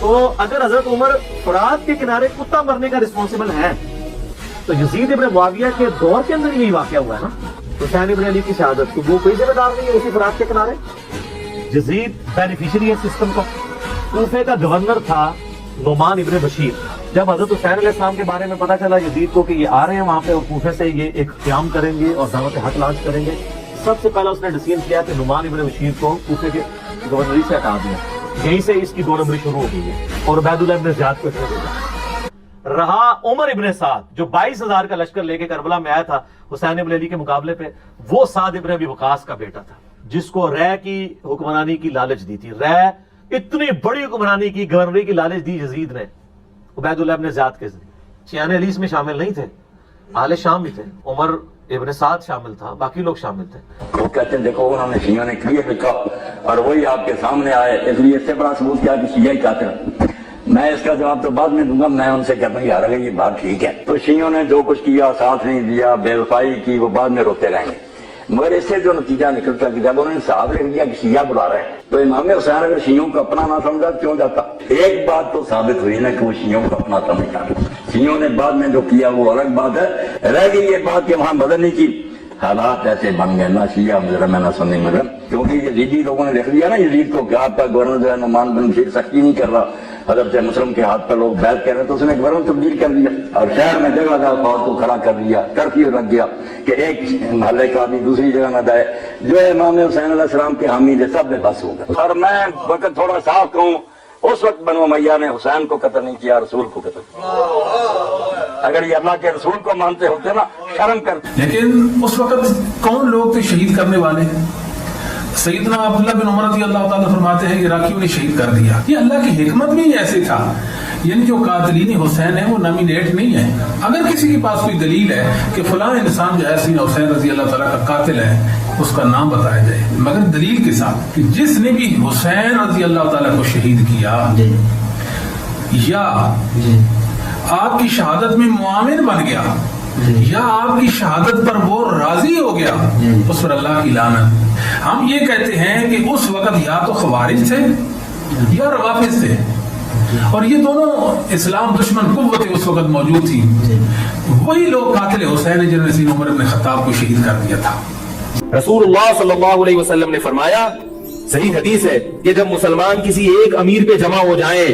تو اگر حضرت عمر فرات کے کنارے کتا مرنے کا رسپانسبل ہے تو یزید ابن معاویہ کے دور کے اندر یہی واقعہ ہوا ہے نا، حسین ابن علی کی شہادت، تو وہ کوئی ذمہ دار نہیں ہے اسی فرات کے کنارے؟ یزید بینیفیشری ہے سسٹم کا. کوفے کا گورنر تھا نعمان ابن بشیر. جب حضرت حسین علیہ السلام کے بارے میں پتا چلا یزید کو کہ یہ آ رہے ہیں وہاں پہ اور کوفے سے یہ ایک قیام کریں گے اور دعوت حق لانچ کریں گے، سب سے پہلا اس نے ڈیسیژن کیا کہ نعمان ابن بشیر کو کوفے کے گورنری سے ہٹا دیا. یہیں سے اس کی 2 نمبری شروع ہو گئی ہے اور عبید اللہ ابن زیاد کو اس نے بھیجا. رہا عمر ابن سعد جو 22,000 کا لشکر لے کے کربلا میں آیا تھا حسین ابن علی کے مقابلے پہ، وہ سعد ابن ابی وقاص کا بیٹا تھا جس کو رے کی حکمرانی کی لالچ دی تھی. رے اتنی بڑی حکمرانی کی، گورنری کی لالچ دی یزید نے عبید اللہ ابن زیاد کے ذریعے. شیعان علی اس میں شامل نہیں تھے، اہل شام بھی تھے، عمر ابن سعد شامل تھا، باقی لوگ شامل تھے. وہ کہتے ہیں دیکھو انہوں نے شیعوں نے کلیئر لکھا اور وہی آپ کے سامنے آئے، اس لیے اس سے بڑا ثبوت کیا کہ شیعہ ہی قاتل ہیں. میں اس کا جواب تو بعد میں دوں گا. میں ان سے کہتا ہوں یار اگر یہ بات ٹھیک ہے تو شیعوں نے جو کچھ کیا، ساتھ نہیں دیا، بے وفائی کی، وہ بعد میں روتے رہیں گے. مگر اس سے جو نتیجہ نکلتا کہ جب انہوں نے صاحب لکھ دیا کہ شیعہ بلا رہے ہیں تو امام حسین اگر شیعوں کو اپنا نہ سمجھا کیوں جاتا؟ ایک بات تو ثابت ہوئی نا کہ وہ شیعوں کو اپنا سمجھتا. شیعوں نے بعد میں جو کیا وہ الگ بات ہے. رہ گئی یہ بات کہ وہاں بدلنے کی حالات ایسے بن گئے، نہ شیعہ مجرم ہے نہ سنی مجرم. کیونکہ یزیدی لوگوں نے لکھ دیا نا یزید کو کہ آپ کا گورنر جو ہے نعمان بن بشیر سختی نہیں کر رہا، حضرت مسلم کے ہاتھ پر لوگ بیعت کر رہے ہیں، تو اس نے گورنر تبدیل کر دیا اور شہر میں جگہ جگہ فوج کو کھڑا کر دیا. کرفیو رکھ گیا کہ ایک محلے کا آدمی دوسری جگہ نہ جائے. جو امام حسین علیہ السلام کے حامی تھے سب بے بس ہو گئے. اور میں وقت تھوڑا صاف کہوں، اس وقت بنو امیہ نے حسین کو قتل نہیں کیا، رسول کو قتل کیا. اگر یہ اللہ کے رسول کو مانتے ہوتے نا شرم کرتے. لیکن اس وقت کون لوگ تھے شہید کرنے والے؟ سیدنا عبداللہ بن عمر رضی اللہ تعالیٰ فرماتے ہیں عراقیوں نے شہید کر دیا. یہ اللہ کی حکمت بھی ایسے تھا، یعنی جو قاتلین حسین ہیں وہ نامینیٹ نہیں ہے. اگر کسی کے پاس کوئی دلیل ہے کہ فلاں انسان جو ہے سیدنا حسین رضی اللہ تعالیٰ کا قاتل ہے، اس کا نام بتایا جائے، مگر دلیل کے ساتھ کہ جس نے بھی حسین رضی اللہ تعالیٰ کو شہید کیا یا آپ کی شہادت میں معاون بن گیا یا آپ کی شہادت پر وہ راضی ہو گیا، اس پر اللہ کی لعنت. ہم یہ کہتے ہیں کہ اس وقت یا تو خوارج تھے یا روافض تھے، اور یہ دونوں اسلام دشمن قوتیں اس وقت موجود تھی. وہی لوگ قاتل حسین ہیں جنہوں نے سیدنا عمر بن خطاب کو شہید کر دیا تھا. رسول اللہ صلی اللہ علیہ وسلم نے فرمایا، صحیح حدیث ہے کہ جب مسلمان کسی ایک امیر پہ جمع ہو جائیں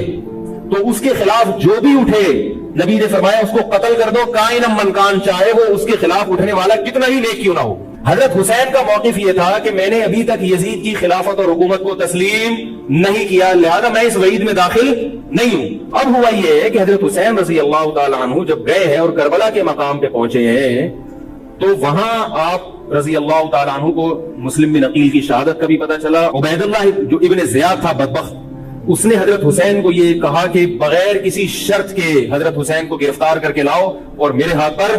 تو اس کے خلاف جو بھی اٹھے، نبی نے فرمایا اس کو قتل کر دو، کائن من کان، چاہے وہ اس کے خلاف اٹھنے والا کتنا ہی نیک کیوں نہ ہو. حضرت حسین کا موقف یہ تھا کہ میں نے ابھی تک یزید کی خلافت اور حکومت کو تسلیم نہیں کیا، لہذا میں اس وعید میں داخل نہیں ہوں. اب ہوا یہ ہے کہ حضرت حسین رضی اللہ تعالیٰ عنہ جب گئے ہیں اور کربلا کے مقام پہ پہنچے ہیں تو وہاں آپ رضی اللہ تعالیٰ عنہ کو مسلم بن عقیل کی شہادت کا بھی پتہ چلا. عبید اللہ جو ابن زیاد تھا بدبخت، اس نے حضرت حسین کو یہ کہا کہ بغیر کسی شرط کے حضرت حسین کو گرفتار کر کے لاؤ اور میرے ہاتھ پر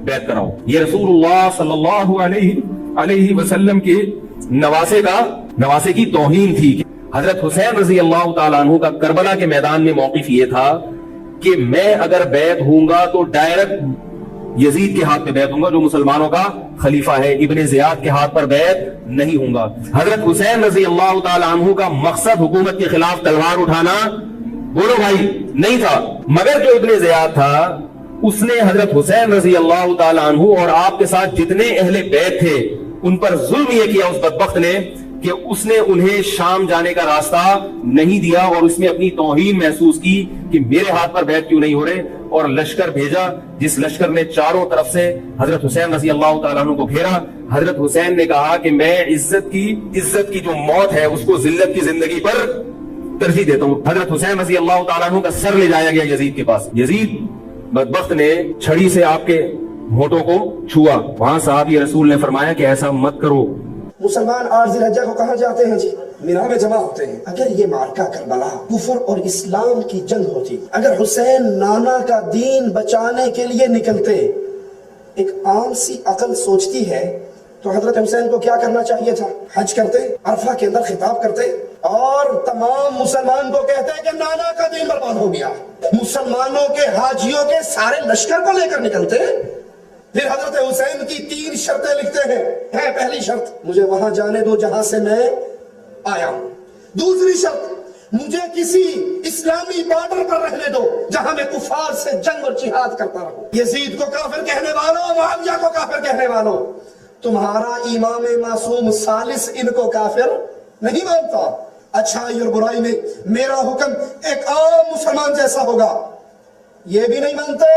بیعت کراؤ. یہ رسول اللہ صلی اللہ علیہ وسلم کے نواسے کی توہین تھی. حضرت حسین رضی اللہ تعالیٰ عنہ کا کربلا کے میدان میں موقف یہ تھا کہ میں اگر بیعت ہوں گا تو ڈائریکٹ یزید کے ہاتھ پہ بیعت ہوں گا جو مسلمانوں کا خلیفہ ہے، ابن زیاد کے ہاتھ پر بیعت نہیں ہوں گا. حضرت حسین رضی اللہ تعالیٰ عنہ کا مقصد حکومت کے خلاف تلوار اٹھانا، بولو بھائی، نہیں تھا. مگر جو ابن زیاد تھا اس نے حضرت حسین رضی اللہ تعالیٰ عنہ اور آپ کے ساتھ جتنے اہل بیت تھے ان پر ظلم یہ کیا اس بدبخت نے کہ اس نے انہیں شام جانے کا راستہ نہیں دیا اور اس میں اپنی توہین محسوس کی کہ میرے ہاتھ پر بیعت کیوں نہیں ہو رہے، اور لشکر بھیجا جس لشکر نے چاروں طرف سے حضرت حسین رضی اللہ تعالیٰ عنہ کو گھیرا. حضرت حسین نے کہا کہ میں عزت کی جو موت ہے اس کو ذلت کی زندگی پر ترجیح دیتا ہوں. حضرت حسین رضی اللہ تعالیٰ عنہ کا سر لے جایا گیا یزید کے پاس. یزید بدبخت نے چھڑی سے آپ کے ہونٹوں کو چھوا. وہاں صحابی رسول نے فرمایا کہ ایسا مت کرو. مسلمان 8 ذی الحجہ کو کہاں جاتے ہیں جی؟ مینا میں جمع ہوتے ہیں. اگر یہ مارکہ کربلا کفر اور اسلام کی جنگ ہوتی، اگر حسین نانا کا دین بچانے کے لیے نکلتے، ایک عام سی عقل سوچتی ہے تو حضرت حسین کو کیا کرنا چاہیے تھا؟ حج کرتے، عرفہ کے اندر خطاب کرتے اور تمام مسلمان کو کہتے کہ نانا کا دین برباد ہو گیا. مسلمانوں کے حاجیوں کے سارے لشکر کو لے کر نکلتے. پھر حضرت حسین کی 3 شرطیں لکھتے ہیں. پہلی شرط، مجھے وہاں جانے دو جہاں سے میں آیا ہوں. دوسری شرط، मुझे किसी इस्लामी बॉर्डर पर रहने दो जहां मैं कुफार से जंग और जिहाद करता रहूं। यजीद को काफिर कहने वालों, मुआविया को काफिर कहने वालों, तुम्हारा इमाम मासूम सालिस इनको काफिर नहीं मानता। अच्छाई और बुराई में मेरा हुक्म एक आम मुसलमान जैसा होगा, ये भी नहीं मानते,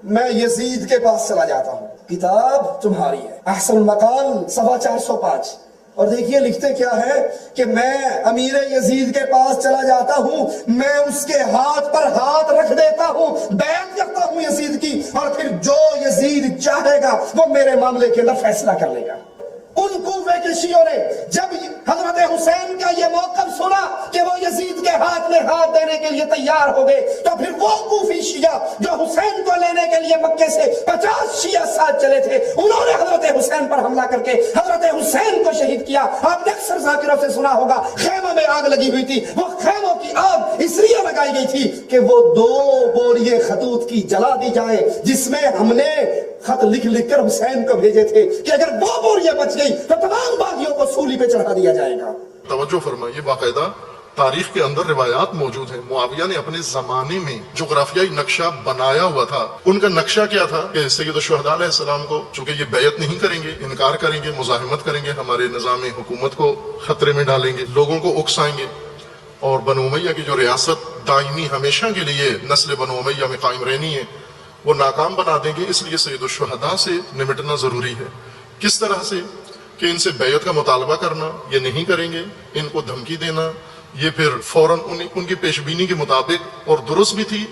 मैं यजीद के पास चला जाता हूं। किताब तुम्हारी है, अहसन मकाल सवा 405, और देखिए लिखते क्या है कि मैं अमीर यजीद के पास चला जाता हूं, मैं उसके हाथ पर हाथ रख देता हूं, बैत करता हूं यजीद की, और फिर जो यजीद चाहेगा वो मेरे मामले के अंदर फैसला कर लेगा। उन कूफे के शियों ने जब हजरत हुसैन का ये मौकफ सुना कि वो यजीद के हाथ में हाथ देने के लिए तैयार हो गए, तो फिर वो कूफी शिया जो हुसैन को लेने के लिए मक्के से 50 शिया साथ चले थे, उन्होंने हजरत हुसैन पर हमला करके हजरत हुसैन को शहीद किया। आपने अक्सर जाकिरों से सुना होगा खेमों में आग लगी हुई थी, वो खेमों की आग इसलिए लगाई गई थी कि वो 2 बोरिए खतूत की जला दी जाए, जिसमें हमने खत लिख लिख कर हुसैन को भेजे थे कि अगर वो बोरियां बच गई तो तमाम बागियों को सूली पे चढ़ा दिया जाएगा। तवज्जो फरमाइए, बाकायदा तारीख के अंदर रिवायात मौजूद है। मुआविया ने अपने जमाने में जोग्राफियाई नक्शा बनाया हुआ था। उनका नक्शा क्या था कि सैयद शुहदा अलैहिस्सलाम को, चूंकि ये बैत नहीं करेंगे, इनकार करेंगे, मुजाहिमत करेंगे, हमारे निजाम हुकूमत को खतरे में डालेंगे, लोगों को उकसाएंगे, और बनु उमैया की जो रियासत दायमी हमेशा के लिए नस्ल बनु उमैया में कायम रहनी है वो नाकाम बना देंगे। इसलिए सैयद शुहदा से निमटना जरूरी है। किस तरह से कि इनसे बैत का मुतालबा करना, ये नहीं करेंगे, इनको धमकी देना, ये फिर फौरन उनकी पेशबीनी के मुताबिक, और दुरुस्त भी थी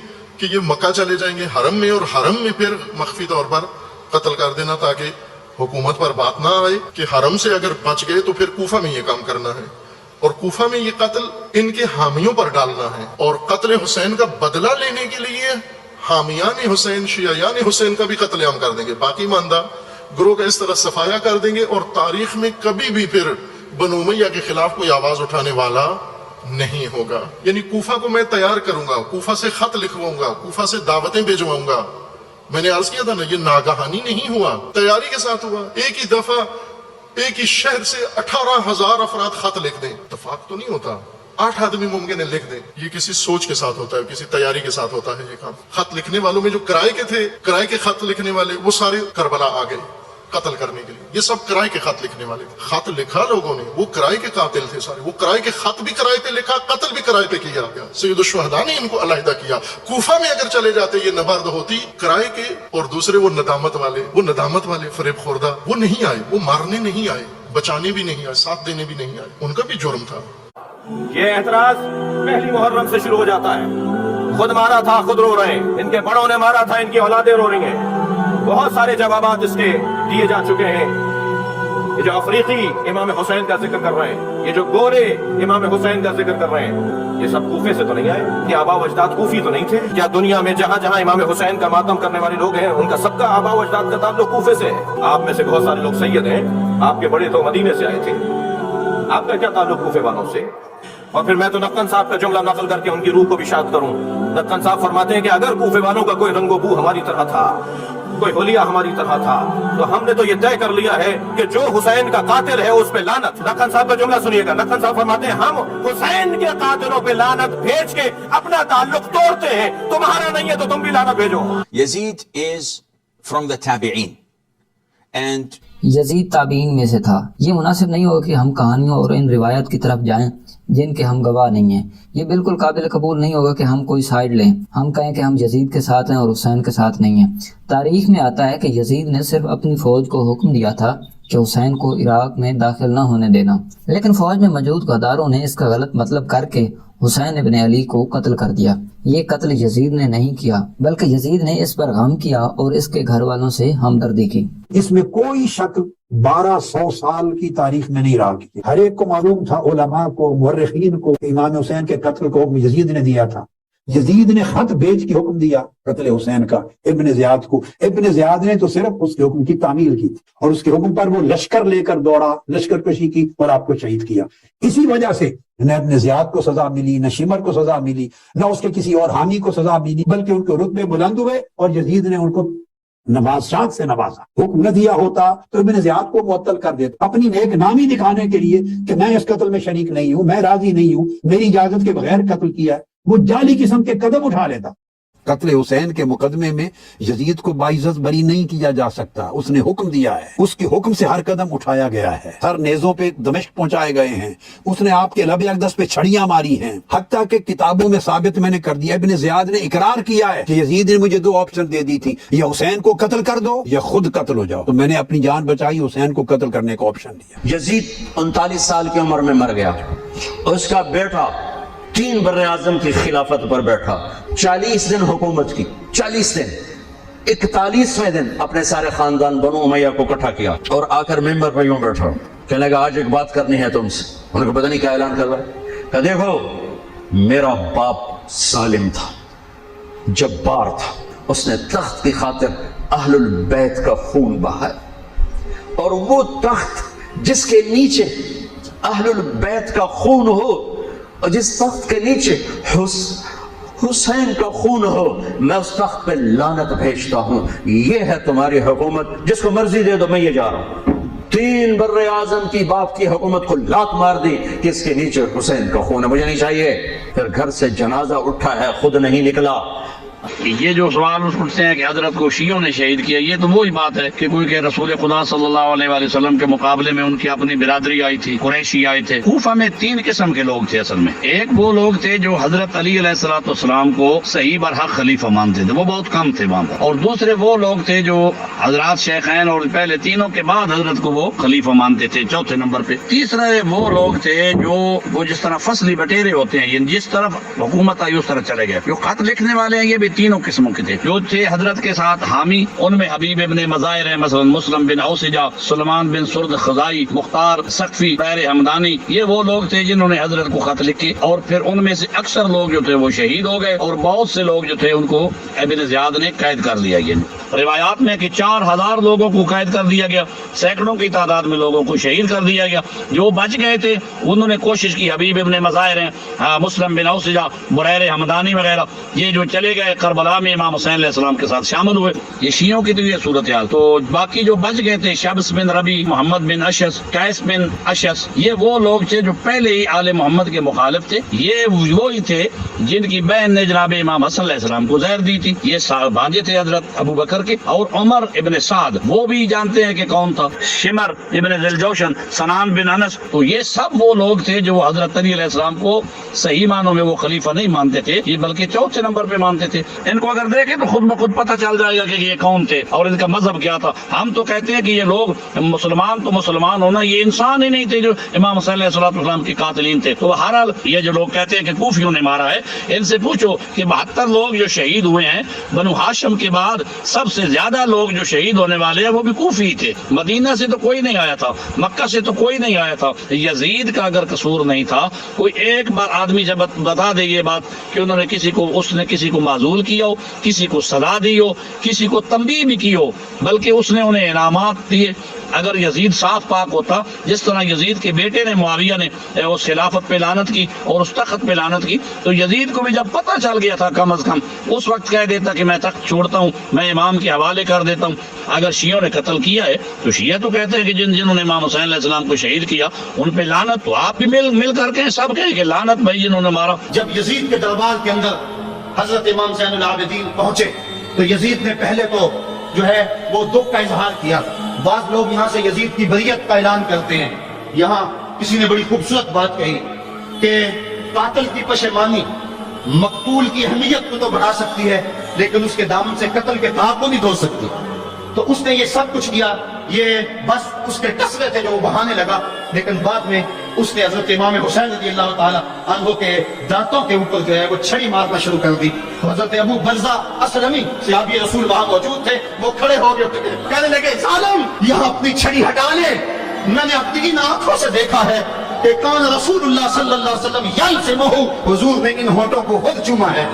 कि ये मक्का चले जाएंगे हरम में, और हरम में फिर मख्फी तौर पर कत्ल कर देना, ताकि हुकूमत पर बात ना आए कि हरम से अगर बच गए तो फिर कूफा में ये काम करना है, और कूफा में ये कत्ल इनके हामियों पर डालना है, और कत्ल हुसैन का बदला लेने के लिए हामियान हुसैन, शियायान हुसैन का भी कत्लेआम कर देंगे, बाकी मानदा ग्रोह का इस तरह सफाया कर देंगे, और तारीख में कभी भी फिर बनु उमैया के खिलाफ कोई आवाज उठाने वाला नहीं होगा। यानी कूफा को मैं तैयार करूंगा, कूफा से खत लिखवाऊंगा, कूफा से दावतें भेजवाऊंगा। मैंने अर्ज किया था ना, ये नागहानी नहीं हुआ, तैयारी के साथ हुआ। एक ही दफा एक ही शहर से 18,000 अफराद खत लिख दें, इत्तेफाक तो नहीं होता, 8 आदमी मुमकिन है लिख दें। ये किसी सोच के साथ होता है, किसी तैयारी के साथ होता है ये काम। खत लिखने वालों में जो किराए के थे, किराए के खत लिखने वाले, वो सारे करबला आ गए कत्ल करने के लिए। ये सब किराए के खत लिखने वाले थे। खत लिखा लोगों ने, वो किराए के कातिल थे सारे, वो किराए के खत भी किराए पे लिखा, कत्ल भी किराए पे किया गया। सैयद शुहदा ने इनको अलहदा किया। कूफा में अगर चले जाते ये नबर्द होती किराए के, और दूसरे वो नदामत वाले फरेब खोरदा, वो नहीं आए, वो मारने नहीं आए, बचाने भी नहीं आए, साथ देने भी नहीं आए। उनका भी जुर्म था। ये एतराज पहली मुहर्रम से शुरू हो जाता है। खुद मारा था, खुद रो रहे हैं, इनके बड़ों ने मारा था, इनकी औलादें रो रही हैं। बहुत सारे जवाबात इसके दिए जा चुके हैं। ये जो अफ्रीकी इमाम हुसैन का जिक्र कर रहे हैं, ये जो गोरे इमाम हुसैन का जिक्र कर रहे हैं, ये सब कूफे से तो नहीं आए। क्या आबा व अजदाद कूफी तो नहीं थे? क्या दुनिया में जहां जहां इमाम हुसैन का मातम करने वाले लोग हैं, उनका सबका आबा व अजदाद का ताल्लुक कूफे से है? आप में से बहुत सारे लोग सैयद हैं, आपके बड़े तो मदीने से आए थे, आपका क्या ताल्लुक कूफे वालों से? और फिर मैं तो नक्कन साहब का जुमला नकल करके उनकी रूह को भी शाद करूं। नक्कन साहब फरमाते हैं कि अगर कूफे वालों का कोई रंगोबू हमारी तरह था, कोई होलिया हमारी तरह था, तो हमने तो ये तय कर लिया है कि जो हुसैन का कातिल है उस पे लानत। नक्कन साहब का जुमला सुनिएगा। नक्कन साहब फरमाते हैं, हम हुसैन के कातिलों पे लानत भेज के अपना ताल्लुक तोड़ते हैं, तुम्हारा नहीं है तो तुम भी लानत भेजो। Yazid is from the Tabi'in and Yazid ताबीन में से था। ये मुनासिब नहीं होगा कि हम कहानियों और इन रिवायत की तरफ जाएं जिनके हम गवाह नहीं हैं। ये बिल्कुल काबिल कबूल नहीं होगा कि हम कोई साइड लें, हम कहें कि हम यजीद के साथ हैं और हुसैन के साथ नहीं हैं। तारीख में आता है कि यजीद ने सिर्फ अपनी फौज को हुक्म दिया था कि हुसैन को इराक में दाखिल न होने देना, लेकिन फौज में मौजूद गद्दारों ने इसका गलत मतलब करके हुसैन इब्न अली को कत्ल कर दिया। ये कत्ल यजीद ने नहीं किया, बल्कि यजीद ने इस पर गम किया और इसके घर वालों से हमदर्दी की। इसमें कोई शक 1200 साल की तारीख में नहीं रहा। हर एक को मालूम था, उलमा को, मुर्रिखीन को, इमाम हुसैन के कत्ल को हुक्म यजीद ने दिया था। यजीद ने खत भेज के हुक्म दिया कत्ल हुसैन का इब्न ज़ियाद को। इब्न ज़ियाद ने तो सिर्फ उसके हुक्म की तामील की और उसके हुक्म पर वो लश्कर लेकर दौड़ा, लश्कर कशी की और आपको शहीद किया। इसी वजह से न इब्न ज़ियाद को सजा मिली, न शिमर को सजा मिली, न उसके किसी और हामी को सजा मिली, बल्कि उनके रुतबे बुलंद हुए और यजीद ने उनको नवाज़ात से नवाजा। हुक्म न दिया होता तो इब्न ज़ियाद को मुअत्तल कर देता, अपनी नेक नामी दिखाने के लिए कि मैं इस कत्ल में शरीक नहीं हूँ, मैं राजी नहीं हूँ, मेरी इजाजत के बगैर कत्ल किया है, वो जाली किस्म के कदम उठा लेता। कत्ल हुसैन के मुकदमे में यजीद को बाइज्जत बरी नहीं किया जा सकता, उसने हुक्म दिया है, उसके हुक्म से हर कदम उठाया गया है, हर नेज़ों पे दमिश्क पहुंचाए गए हैं, उसने आपके लब अक़दस पे छड़ियां मारी हैं, हत्ता के किताबों में साबित मैंने कर दिया। इब्न ज़ियाद ने इकरार किया है कि यजीद ने मुझे 2 ऑप्शन दे दी थी, या हुसैन को कत्ल कर दो या खुद कत्ल हो जाओ, तो मैंने अपनी जान बचाई, हुसैन को कत्ल करने का ऑप्शन दिया। यजीद 39 साल की उम्र में मर गया, उसका बेटा 3 बर्रे आज़म की खिलाफत पर बैठा, 40 दिन हुकूमत की, 40 दिन, 41वें दिन अपने सारे खानदान बनो उमैया को इकट्ठा किया और आकर मेंबर पर यूं बैठा, कहने लगा आज एक बात करनी है तुमसे। उनको पता नहीं क्या ऐलान कर रहा है, कहा देखो मेरा बाप जालिम था, जब्बार था, उसने तख्त की खातिर अहलुल बैत का खून बहाया, और वो तख्त जिसके नीचे अहलुल बैत का खून हो और जिस तख्त के नीचे हुसैन का खून हो, मैं उस तख्त पे लानत भेजता हूं। ये है तुम्हारी हुकूमत, जिसको मर्जी दे दो, मैं ये जा रहा हूं। 3 बर्रे आज़म की बाप की हुकूमत को लात मार दी कि इसके नीचे हुसैन का खून है, मुझे नहीं चाहिए। फिर घर से जनाजा उठा है, खुद नहीं निकला। ये जो सवाल उठते हैं कि हजरत को शियों ने शहीद किया, ये तो वही बात है कि कोई के रसूल खुदा सल्लल्लाहु अलैहि वसल्लम के मुकाबले में उनकी अपनी बिरादरी आई थी, कुरैशी आए थे। कूफा में 3 किस्म के लोग थे असल में। एक वो लोग थे जो हजरत अली अलैहिस्सलाम को सही बरहक खलीफा मानते थे, वो बहुत कम थे वहाँ पर। और दूसरे वो लोग थे जो हजरत शेखैन और पहले तीनों के बाद हजरत को वो खलीफा मानते थे, चौथे नंबर पे। तीसरे वो लोग थे जो वो जिस तरह फसली बटेरे होते हैं, जिस तरफ हुकूमत आई उस तरह चले गए। जो खत लिखने वाले हैं ये भी 3 किस्मों के थे। जो थे हजरत के साथ हामी, उनमें हबीब इब्ने मज़ाहिर है, मसलन मुस्लिम बिन औसिजा, सुलेमान बिन सुर्द खज़ाई, मुख्तार सख्फी, पैर हमदानी, ये वो लोग थे जिन्होंने हजरत को खत लिखे। और फिर उनमें से अक्सर लोग जो थे वो शहीद हो गए और बहुत से लोग जो थे उनको इब्न ज़ियाद ने कैद कर लिया। ये रिवायात में कि 4000 लोगों को कैद कर दिया गया, सैकड़ों की तादाद में लोगों को शहीद कर दिया गया। जो बच गए थे उन्होंने कोशिश की, हबीब इब्ने मज़ाहिर है, मुस्लिम बिन औसिजा, बुरैर हमदानी वगैरह, ये जो चले गए करबला में इमाम हुसैन अलैहिस्सलाम के साथ शामिल हुए। ये शियों की तो ये सूरत हाल। तो बाकी जो बच गए थे, शब्स बिन रबी, मोहम्मद बिन अशस, कैस बिन अशस, ये वो लोग थे जो पहले ही आले मोहम्मद के मुखालिफ थे। ये वही थे जिनकी बहन ने जनाब इमाम हसन अलैहिस्सलाम को जहर दी थी। ये भांजे थे हजरत अबू बकर के। और उमर इब्न साद, वो भी जानते हैं कि कौन था, शिमर इब्न दिलजोशन, सनान बिन अनस। तो ये सब वो लोग थे जो हजरत अली अलैहिस्सलाम को सही मानों में वो खलीफा नहीं मानते थे, ये बल्कि चौथे नंबर पे मानते थे। इनको अगर देखें तो खुद ब खुद पता चल जाएगा कि ये कौन थे और इनका मजहब क्या था। हम तो कहते हैं कि ये लोग मुसलमान तो मुसलमान होना, ये इंसान ही नहीं थे जो इमाम हुसैन अलैहिस्सलाम के कातिलीन थे। तो बहरहाल ये जो लोग कहते हैं कि कूफियों ने मारा है, इनसे पूछो कि 72 लोग जो शहीद हुए हैं बनु हाशिम के बाद, सबसे ज्यादा लोग जो शहीद होने वाले हैं वो भी कूफी थे। मदीना से तो कोई नहीं आया था, मक्का से तो कोई नहीं आया था। यजीद का अगर कसूर नहीं था, कोई एक बार आदमी जब बता दे ये बात कि उन्होंने उसने किसी को माजूल किया हो, किसी को सलाह दी हो, किसी को तंबीह भी की हो, बल्कि उसने उन्हें इनामात दिए। अगर यजीद साफ पाक होता, जिस तरह यजीद के बेटे ने मुआविया ने उस खिलाफत पे लानत की और उस तख्त पे लानत की, तो यजीद को भी जब पता चल गया था कम अज कम उस वक्त कह देता कि मैं तख्त छोड़ता हूँ, मैं इमाम के हवाले कर देता हूँ। अगर शियों ने कत्ल किया है तो शिया तो कहते हैं कि जिन्होंने इमाम हुसैन अलैहिस्सलाम को शहीद किया उन पे लानत, तो आप भी मिल करके सब कहें कि लानत भाई जिन्होंने मारा। जब यजीद के दरबार के अंदर हजरत इमाम ज़ैनुल आबिदीन पहुंचे तो यजीद ने पहले तो जो है वो दुख का इजहार किया। बाद लोग यहाँ से यजीद की बरियत का ऐलान करते हैं। यहाँ किसी ने बड़ी खूबसूरत बात कही कि कातिल की पशेमानी मकतूल की अहमियत को तो बढ़ा सकती है, लेकिन उसके दामन से कत्ल के दाग को नहीं धो सकती। तो उसने ये सब कुछ किया, ये बस उसके कसरे थे जो वो बहाने लगा। लेकिन बाद में उसने हजरत इमाम हुसैन रज़ियल्लाहु ताला अन्हु के दांतों के ऊपर जो है वो छड़ी मारना शुरू कर दी। तो हजरत अबू बरज़ा असलमी सहाबी रसूल वहां मौजूद थे, वो खड़े हो गए, कहने लगे जालिम यहाँ अपनी छड़ी हटा ले, मैंने अपनी इन आंखों से देखा है कि कौन रसूलुल्लाह सल्लल्लाहु अलैहि वसल्लम यल्ज़िमुहु, हुजूर ने इन होठों को खुद चूमा है।